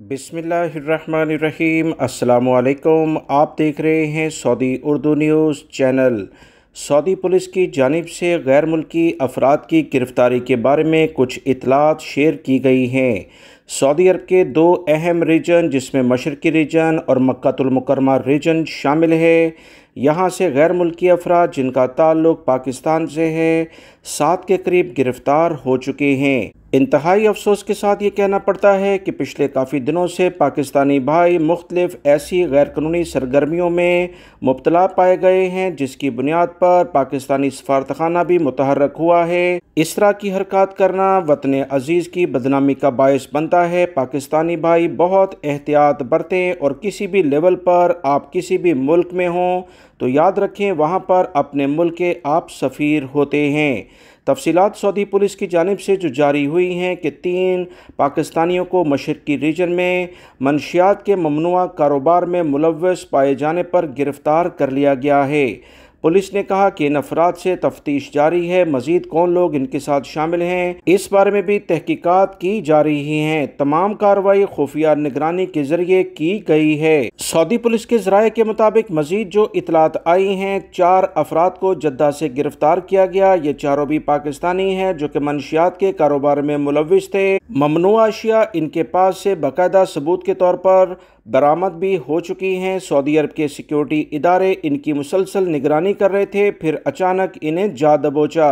बिस्मिल्लाहिर्रहमानिर्रहीम। अस्सलामुअलैकुम। आप देख रहे हैं Saudi Urdu news channel. Saudi police की जानिब से गैर मुल्की अफराद की गिरफ़्तारी के बारे में कुछ इतलात शेयर की गई हैं। सऊदी अरब के दो अहम रीजन जिसमें मशरक़ी रीजन और मक्कातुल मुकर्रमा रीजन शामिल है, यहाँ से गैर मुल्की अफराद जिनका ताल्लुक़ पाकिस्तान से है 7 के करीब गिरफ़्तार हो चुके हैं। इंतहाई अफसोस के साथ ये कहना पड़ता है कि पिछले काफ़ी दिनों से पाकिस्तानी भाई मुख्तलिफ ऐसी गैर कानूनी सरगर्मियों में मुब्तला पाए गए हैं जिसकी बुनियाद पर पाकिस्तानी सफारतखाना भी मुतहर्रक हुआ है। इस तरह की हरकत करना वतन अजीज़ की बदनामी का बायस बनता है। पाकिस्तानी भाई बहुत एहतियात बरतें और किसी भी लेवल पर आप किसी भी मुल्क में हों तो याद रखें वहाँ पर अपने मुल्क के आप सफ़ीर होते हैं। तफसीलात सऊदी पुलिस की जानिब से जो जारी हुई हैं कि 3 पाकिस्तानियों को मशरक़ी रीजन में मनशियात के ममनुआ कारोबार में मुलव्वस पाए जाने पर गिरफ़्तार कर लिया गया है। पुलिस ने कहा कि इन अफराद से तफ्तीश जारी है। मज़ीद कौन लोग इनके साथ शामिल हैं इस बारे में भी तहकीकात की जा रही हैं। तमाम कार्रवाई खुफिया निगरानी के ज़रिए की गई है। सऊदी पुलिस के ज़राए के मुताबिक मज़ीद जो इतलात आई हैं, 4 अफराद को जद्दा से गिरफ़्तार किया गया। ये चारों भी पाकिस्तानी हैं जो कि मनशियात के कारोबार में मुलव्वस थे। ममनुआ अशिया इनके पास से बाकायदा सबूत के तौर पर बरामद भी हो चुकी हैं। सऊदी अरब के सिक्योरिटी इदारे इनकी मुसलसल निगरानी कर रहे थे, फिर अचानक इन्हें जा दबोचा।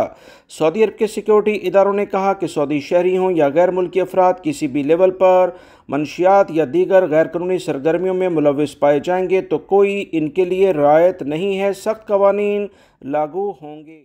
सऊदी अरब के सिक्योरिटी इदारों ने कहा कि सऊदी शहरी हों या गैर मुल्की अफराद किसी भी लेवल पर मनशियात या दीगर गैर कानूनी सरगर्मियों में मुलव्वस पाए जाएंगे तो कोई इनके लिए रियायत नहीं है, सख्त कवानीन लागू होंगे।